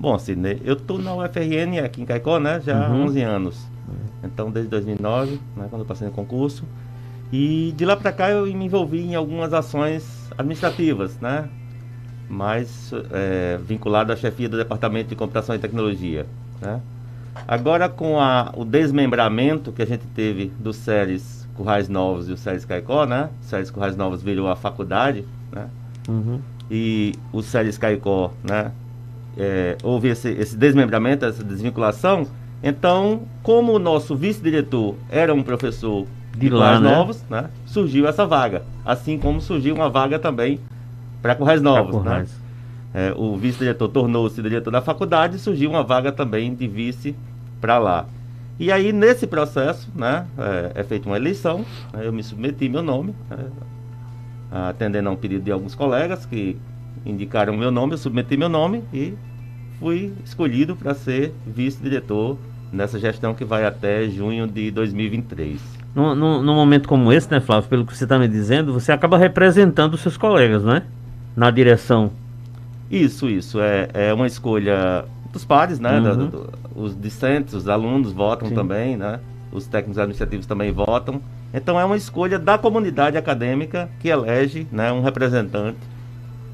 Bom, Sidney, eu estou na UFRN aqui em Caicó, né, já há 11 anos. Então, desde 2009, né, quando eu passei no concurso. E de lá para cá eu me envolvi em algumas ações administrativas, né, mais vinculado à chefia do Departamento de Computação e Tecnologia, né. Agora, com o desmembramento que a gente teve do SERES Currais Novos e o SERES Caicó, né, o SERES Currais Novos virou a faculdade, né, e o SERES Caicó, né, houve esse desmembramento, essa desvinculação. Então, como o nosso vice-diretor era um professor de Currais Novos, né, surgiu essa vaga, assim como surgiu uma vaga também para Currais Novos, né? O vice-diretor tornou-se diretor da faculdade e surgiu uma vaga também de vice para lá. E aí, nesse processo, né, é feita uma eleição, né, eu me submeti meu nome, né, atendendo a um pedido de alguns colegas que indicaram meu nome, eu submeti meu nome e fui escolhido para ser vice-diretor nessa gestão que vai até junho de 2023. Num momento como esse, né, Flávio, pelo que você está me dizendo, você acaba representando os seus colegas, né? Na direção. Isso. É uma escolha dos pares, né? Os discentes, os alunos votam também, né? Os técnicos administrativos também votam. Então é uma escolha da comunidade acadêmica que elege, né, um representante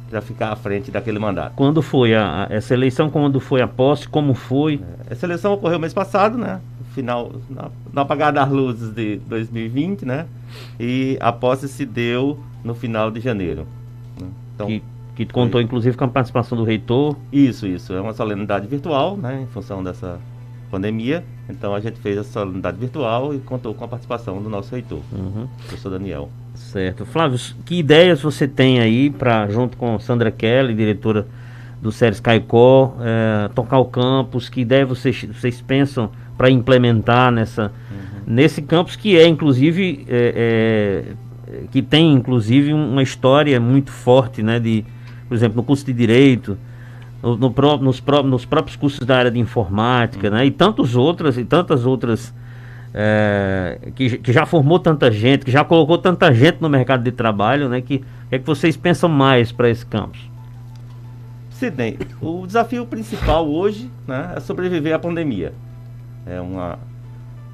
para ficar à frente daquele mandato. Quando foi essa eleição? Quando foi a posse? Como foi? Essa eleição ocorreu mês passado, né? Final, na apagada das luzes de 2020, né? E a posse se deu no final de janeiro. Né? Então, que contou inclusive com a participação do reitor. Isso. É uma solenidade virtual, né? Em função dessa pandemia. Então a gente fez a solenidade virtual e contou com a participação do nosso reitor, professor Daniel. Certo. Flávio, que ideias você tem aí para, junto com Sandra Kelly, diretora do SERES Caicó, tocar o campus? Que ideia vocês pensam para implementar nesse campus que inclusive, que tem inclusive uma história muito forte, né? Por exemplo, no curso de Direito, nos próprios cursos da área de Informática, né? E tantas outras que já formou tanta gente, que já colocou tanta gente no mercado de trabalho, né? Que é que vocês pensam mais para esse campus? Sidney, o desafio principal hoje, né, é sobreviver à pandemia. É uma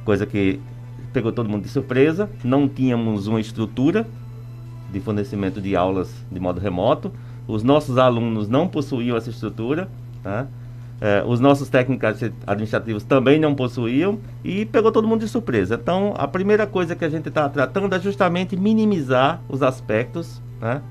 coisa que pegou todo mundo de surpresa. Não tínhamos uma estrutura de fornecimento de aulas de modo remoto. Os nossos alunos não possuíam essa estrutura, né? Os nossos técnicos administrativos também não possuíam e pegou todo mundo de surpresa. Então, a primeira coisa que a gente está tratando é justamente minimizar os aspectos, né,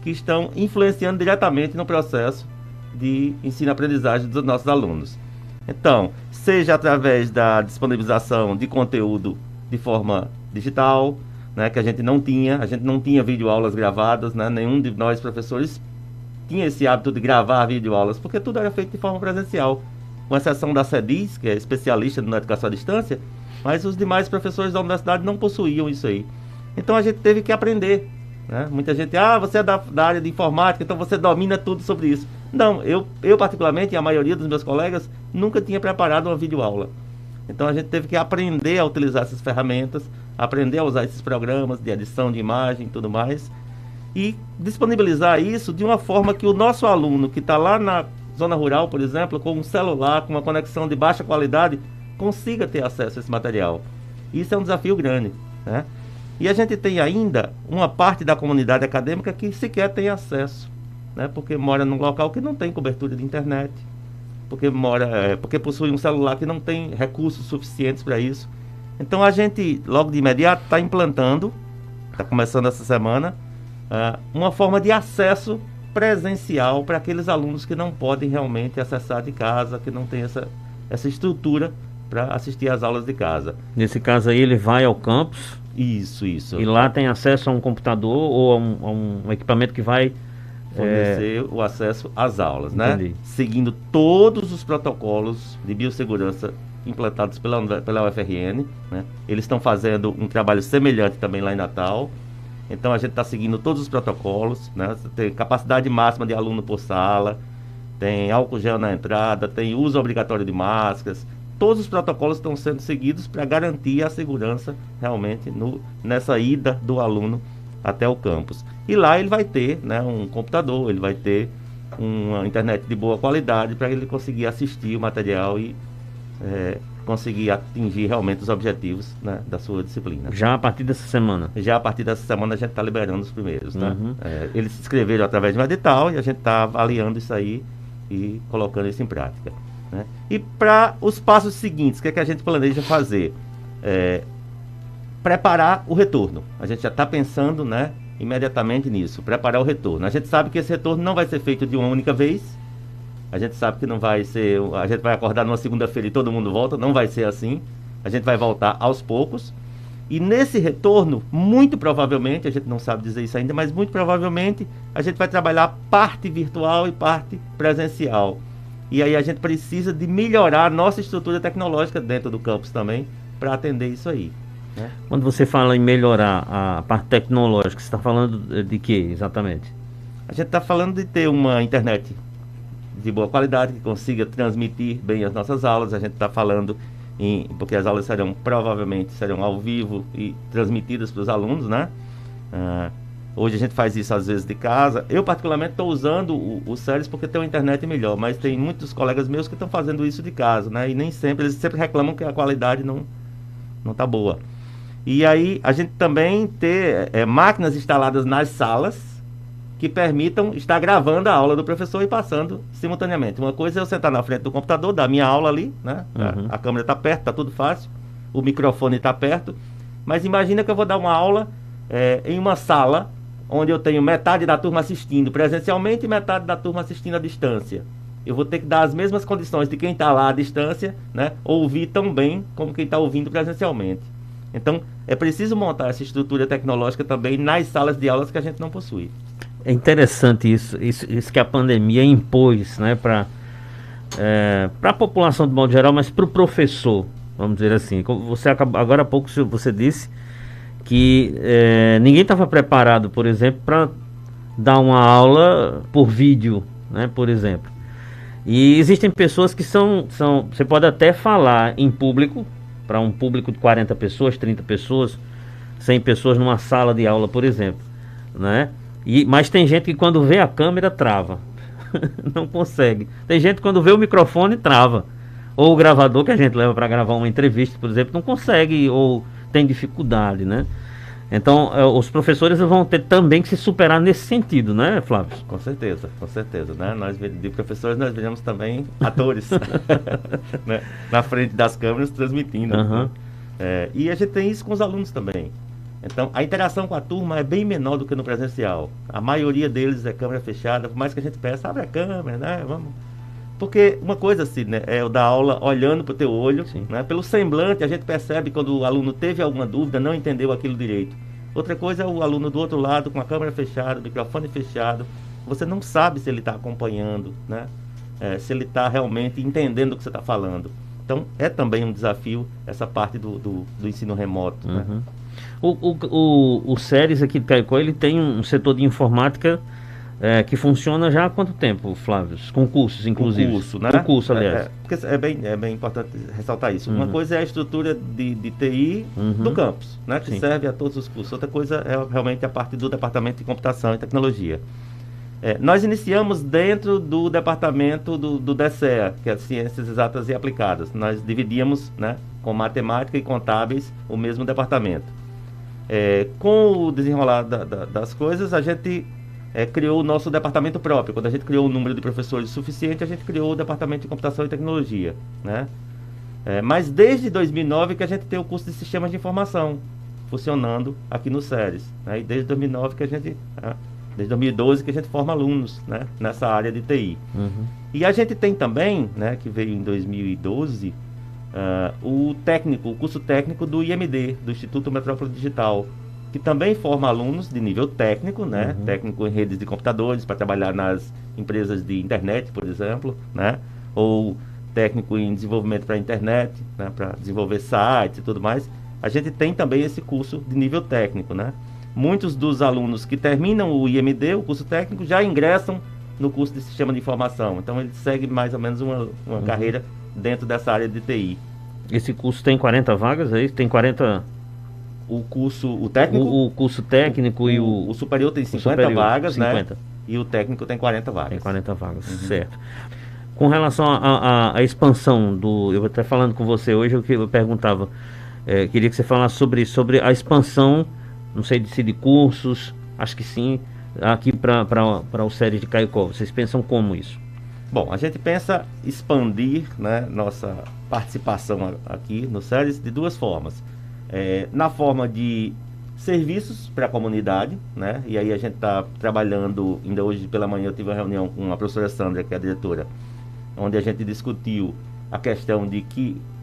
que estão influenciando diretamente no processo de ensino-aprendizagem dos nossos alunos. Então, seja através da disponibilização de conteúdo de forma digital, né, que a gente não tinha videoaulas gravadas, né, nenhum de nós professores tinha esse hábito de gravar videoaulas, porque tudo era feito de forma presencial, com exceção da CEDIS, que é especialista na educação à distância, mas os demais professores da universidade não possuíam isso aí. Então a gente teve que aprender, né? Muita gente, você é da área de informática, então você domina tudo sobre isso. Não, eu particularmente, e a maioria dos meus colegas, nunca tinha preparado uma videoaula. Então a gente teve que aprender a utilizar essas ferramentas, aprender a usar esses programas de edição de imagem e tudo mais, e disponibilizar isso de uma forma que o nosso aluno que está lá na zona rural, por exemplo, com um celular, com uma conexão de baixa qualidade, consiga ter acesso a esse material. Isso é um desafio grande, né? E a gente tem ainda uma parte da comunidade acadêmica que sequer tem acesso, né? Porque mora num local que não tem cobertura de internet, porque possui um celular que não tem recursos suficientes para isso. Então a gente, logo de imediato, está implantando, está começando essa semana, uma forma de acesso presencial para aqueles alunos que não podem realmente acessar de casa, que não tem essa estrutura para assistir às aulas de casa. Nesse caso aí, ele vai ao campus? Isso. E lá tem acesso a um computador ou a um equipamento que vai fornecer o acesso às aulas, entendi, né? Seguindo todos os protocolos de biossegurança implantados pela UFRN, né? Eles estão fazendo um trabalho semelhante também lá em Natal. Então a gente está seguindo todos os protocolos, né? Tem capacidade máxima de aluno por sala, tem álcool gel na entrada, tem uso obrigatório de máscaras. Todos os protocolos estão sendo seguidos para garantir a segurança realmente nessa ida do aluno até o campus. E lá ele vai ter, né, um computador, ele vai ter uma internet de boa qualidade para ele conseguir assistir o material e conseguir atingir realmente os objetivos, né, da sua disciplina. Já a partir dessa semana? Já a partir dessa semana a gente está liberando os primeiros, tá? Uhum. Eles se inscreveram através de um edital e a gente está avaliando isso aí e colocando isso em prática, né? E para os passos seguintes, o que é que a gente planeja fazer? Preparar o retorno. A gente já está pensando, né, imediatamente nisso, preparar o retorno. A gente sabe que esse retorno não vai ser feito de uma única vez. A gente sabe que não vai ser, a gente vai acordar numa segunda-feira e todo mundo volta, não vai ser assim. A gente vai voltar aos poucos. E nesse retorno, muito provavelmente, a gente não sabe dizer isso ainda, mas muito provavelmente a gente vai trabalhar parte virtual e parte presencial. E aí a gente precisa de melhorar a nossa estrutura tecnológica dentro do campus também para atender isso aí, né? Quando você fala em melhorar a parte tecnológica, você está falando de que exatamente? A gente está falando de ter uma internet de boa qualidade, que consiga transmitir bem as nossas aulas. A gente está falando porque as aulas provavelmente serão ao vivo e transmitidas para os alunos, né? Hoje a gente faz isso às vezes de casa. Eu particularmente estou usando o Ceres porque tem uma internet melhor, mas tem muitos colegas meus que estão fazendo isso de casa, né? E nem sempre, eles sempre reclamam que a qualidade não está boa. E aí a gente também ter máquinas instaladas nas salas que permitam estar gravando a aula do professor e passando simultaneamente. Uma coisa é eu sentar na frente do computador, dar minha aula ali, né? Uhum. A câmera está perto, está tudo fácil, o microfone está perto, mas imagina que eu vou dar uma aula em uma sala onde eu tenho metade da turma assistindo presencialmente e metade da turma assistindo à distância. Eu vou ter que dar as mesmas condições de quem está lá à distância, né, ouvir tão bem como quem está ouvindo presencialmente. Então, é preciso montar essa estrutura tecnológica também nas salas de aulas que a gente não possui. É interessante isso que a pandemia impôs, né, para a população de modo geral, mas para o professor, vamos dizer assim. Você agora há pouco você disse que ninguém estava preparado, por exemplo, para dar uma aula por vídeo, né, por exemplo. E existem pessoas que você pode até falar em público, para um público de 40 pessoas, 30 pessoas, 100 pessoas numa sala de aula, por exemplo, né? Mas tem gente que quando vê a câmera trava, não consegue. Tem gente que quando vê o microfone trava, ou o gravador que a gente leva para gravar uma entrevista, por exemplo, não consegue ou tem dificuldade, né? Então, os professores vão ter também que se superar nesse sentido, né, Flávio? Com certeza, né? Nós, de professores, nós viramos também atores, né? Na frente das câmeras, transmitindo. Uhum. Né? E a gente tem isso com os alunos também. Então, a interação com a turma é bem menor do que no presencial. A maioria deles é câmera fechada, por mais que a gente peça, abre a câmera, né? Vamos. Porque uma coisa assim, né, é o da aula olhando para o teu olho, né? Pelo semblante a gente percebe quando o aluno teve alguma dúvida, não entendeu aquilo direito. Outra coisa é o aluno do outro lado com a câmera fechada, o microfone fechado. Você não sabe se ele está acompanhando, né? Se ele está realmente entendendo o que você está falando. Então é também um desafio essa parte do ensino remoto. Uhum. Né? O Ceres aqui de Caicó, ele tem um setor de informática que funciona já há quanto tempo, Flávio? Com cursos, inclusive. Concurso, né? Concurso, aliás. Porque é bem importante ressaltar isso. Uhum. Uma coisa é a estrutura de TI do campus, né? Que serve a todos os cursos. Outra coisa é realmente a parte do Departamento de Computação e Tecnologia. Nós iniciamos dentro do departamento do DCEA, que é Ciências Exatas e Aplicadas. Nós dividíamos, né, com matemática e contábeis o mesmo departamento. Com o desenrolar das coisas, a gente criou o nosso departamento próprio. Quando a gente criou o número de professores suficiente, a gente criou o Departamento de Computação e Tecnologia, né? Mas desde 2009 que a gente tem o curso de Sistemas de Informação funcionando aqui no Ceres, né? E desde 2009 que desde 2012 que a gente forma alunos, né, nessa área de TI. Uhum. E a gente tem também, né, que veio em 2012, o curso técnico do IMD, do Instituto Metrópole Digital, que também forma alunos de nível técnico, né? Uhum. Técnico em redes de computadores, para trabalhar nas empresas de internet, por exemplo, né? Ou técnico em desenvolvimento para a internet, né? Para desenvolver sites e tudo mais. A gente tem também esse curso de nível técnico, né? Muitos dos alunos que terminam o IMD, o curso técnico, já ingressam no curso de Sistema de Informação. Então, ele segue mais ou menos uma carreira dentro dessa área de TI. Esse curso tem 40 vagas, é isso? Tem 40... O técnico? O curso técnico e o superior tem 50 vagas, 50. Né? e o técnico tem 40 vagas. Tem 40 vagas, certo. Com relação à expansão eu vou estar falando com você hoje, eu perguntava, queria que você falasse sobre a expansão, não sei se de cursos, acho que sim, aqui para o SERES de Caicó. Vocês pensam como isso? Bom, a gente pensa expandir, né, nossa participação aqui no SERES de duas formas. Na forma de serviços para a comunidade, né? E aí a gente está trabalhando, ainda hoje pela manhã eu tive uma reunião com a professora Sandra, que é a diretora, onde a gente discutiu a questão de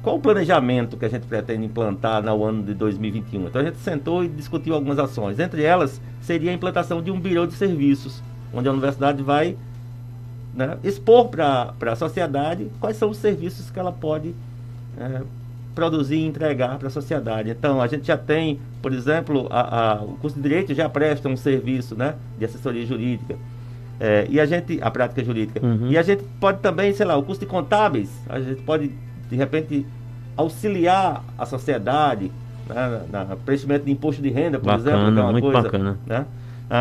qual o planejamento que a gente pretende implantar no ano de 2021. Então a gente sentou e discutiu algumas ações. Entre elas, seria a implantação de um birô de serviços, onde a universidade vai, né, expor para a sociedade quais são os serviços que ela pode produzir e entregar para a sociedade. Então, a gente já tem, por exemplo, o curso de Direito já presta um serviço, né, de assessoria jurídica, e a prática jurídica. E a gente pode também, sei lá, o curso de Contábeis, a gente pode, de repente, auxiliar a sociedade, né, no preenchimento de imposto de renda, por exemplo. Que é uma muito coisa, bacana. Né?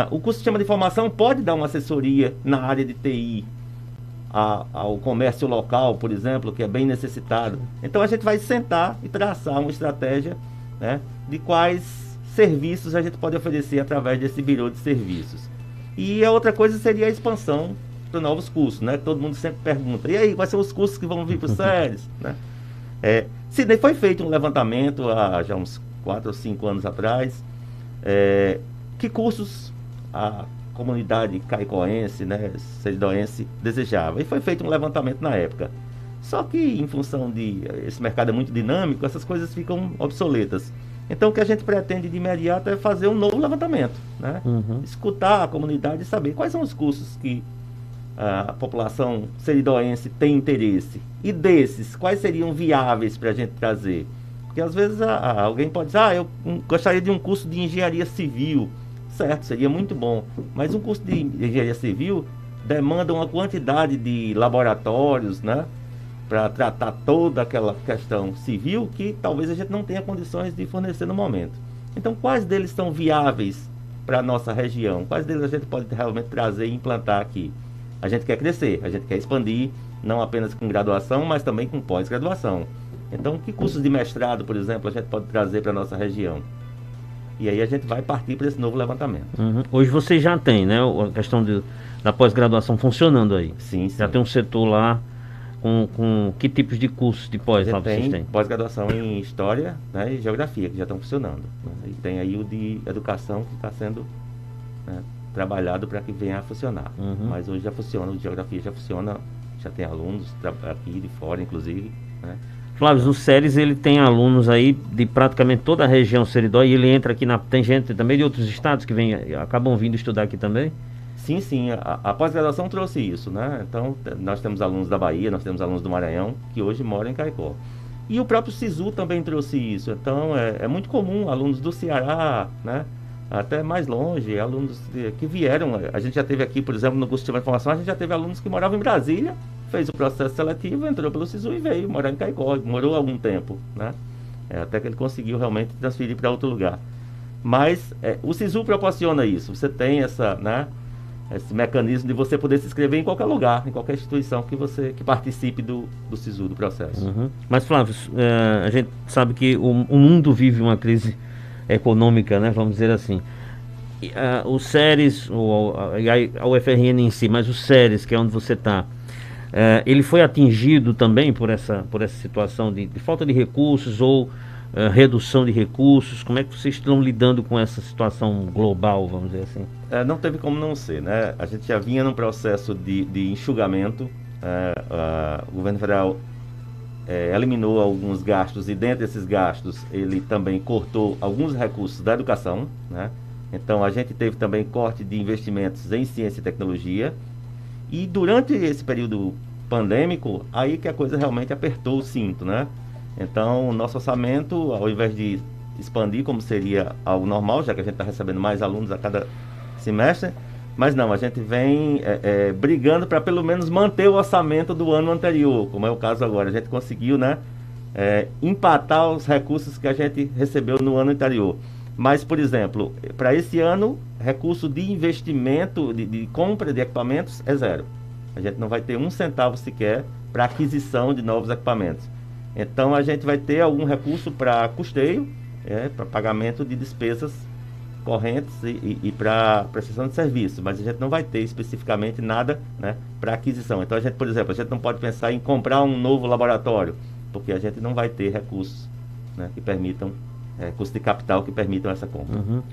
O curso de Sistema de Informação pode dar uma assessoria na área de TI, ao comércio local, por exemplo, que é bem necessitado. Então a gente vai sentar e traçar uma estratégia, né, de quais serviços a gente pode oferecer através desse birô de serviços. E a outra coisa seria a expansão para novos cursos, né? Todo mundo sempre pergunta, e aí, quais são os cursos que vão vir para o SERES? Né? Sidney, foi feito um levantamento há já uns 4 ou 5 anos atrás, que cursos a comunidade caicoense, né, seridoense, desejava. E foi feito um levantamento na época. Só que, em função de esse mercado é muito dinâmico, essas coisas ficam obsoletas. Então, o que a gente pretende de imediato é fazer um novo levantamento, né? Escutar a comunidade e saber quais são os cursos que a população seridoense tem interesse. E desses, quais seriam viáveis para a gente trazer? Porque, às vezes, alguém pode dizer, eu gostaria de um curso de engenharia civil. Certo, seria muito bom, mas um curso de engenharia civil demanda uma quantidade de laboratórios, né, para tratar toda aquela questão civil que talvez a gente não tenha condições de fornecer no momento. Então, quais deles são viáveis para a nossa região? Quais deles a gente pode realmente trazer e implantar aqui? A gente quer crescer, a gente quer expandir, não apenas com graduação, mas também com pós-graduação. Então, que cursos de mestrado, por exemplo, a gente pode trazer para a nossa região? E aí a gente vai partir para esse novo levantamento. Hoje você já tem, né, a questão da pós-graduação funcionando aí. Sim, sim. Já tem um setor lá com que tipos de cursos de pós lá vocês têm? Tem pós-graduação em História, né, e Geografia, que já estão funcionando. Né? E tem aí o de Educação, que está sendo, né, trabalhado para que venha a funcionar. Mas hoje já funciona, o de Geografia já funciona, já tem alunos aqui de fora, inclusive, né? Flávio, o SERES, ele tem alunos aí de praticamente toda a região seridó, e ele entra aqui tem gente também de outros estados que acabam vindo estudar aqui também? Sim, sim, a pós-graduação trouxe isso, né? Então, nós temos alunos da Bahia, nós temos alunos do Maranhão, que hoje moram em Caicó. E o próprio SISU também trouxe isso, então é muito comum alunos do Ceará, né? Até mais longe, alunos que vieram, a gente já teve aqui, por exemplo, no curso de Sistema de Informação, a gente já teve alunos que moravam em Brasília, fez o processo seletivo, entrou pelo SISU e veio morar em Caicó, morou algum tempo, né? Até que ele conseguiu realmente transferir para outro lugar. Mas o SISU proporciona isso, você tem esse mecanismo de você poder se inscrever em qualquer lugar, em qualquer instituição que participe do SISU, do processo. Mas, Flávio, a gente sabe que o mundo vive uma crise econômica, né, vamos dizer assim. O SERES, a UFRN em si, mas o SERES, que é onde você está, ele foi atingido também por essa situação de falta de recursos ou redução de recursos? Como é que vocês estão lidando com essa situação global, vamos dizer assim? Não teve como não ser, né? A gente já vinha num processo de enxugamento. O governo federal eliminou alguns gastos, e dentro desses gastos ele também cortou alguns recursos da educação, né? Então a gente teve também corte de investimentos em ciência e tecnologia, e durante esse período pandêmico, aí que a coisa realmente apertou o cinto, né? Então o nosso orçamento, ao invés de expandir como seria algo normal, já que a gente está recebendo mais alunos a cada semestre, mas não, a gente vem brigando para pelo menos manter o orçamento do ano anterior, como é o caso agora. A gente conseguiu, né, empatar os recursos que a gente recebeu no ano anterior. Mas, por exemplo, para esse ano, recurso de investimento, de compra de equipamentos é zero. A gente não vai ter um centavo sequer para aquisição de novos equipamentos. Então, a gente vai ter algum recurso para custeio, para pagamento de despesas correntes e para prestação de serviço, mas a gente não vai ter especificamente nada, né, para aquisição. Então, a gente, por exemplo, a gente não pode pensar em comprar um novo laboratório, porque a gente não vai ter recursos, né, que permitam, custo de capital que permitam essa compra. Uhum.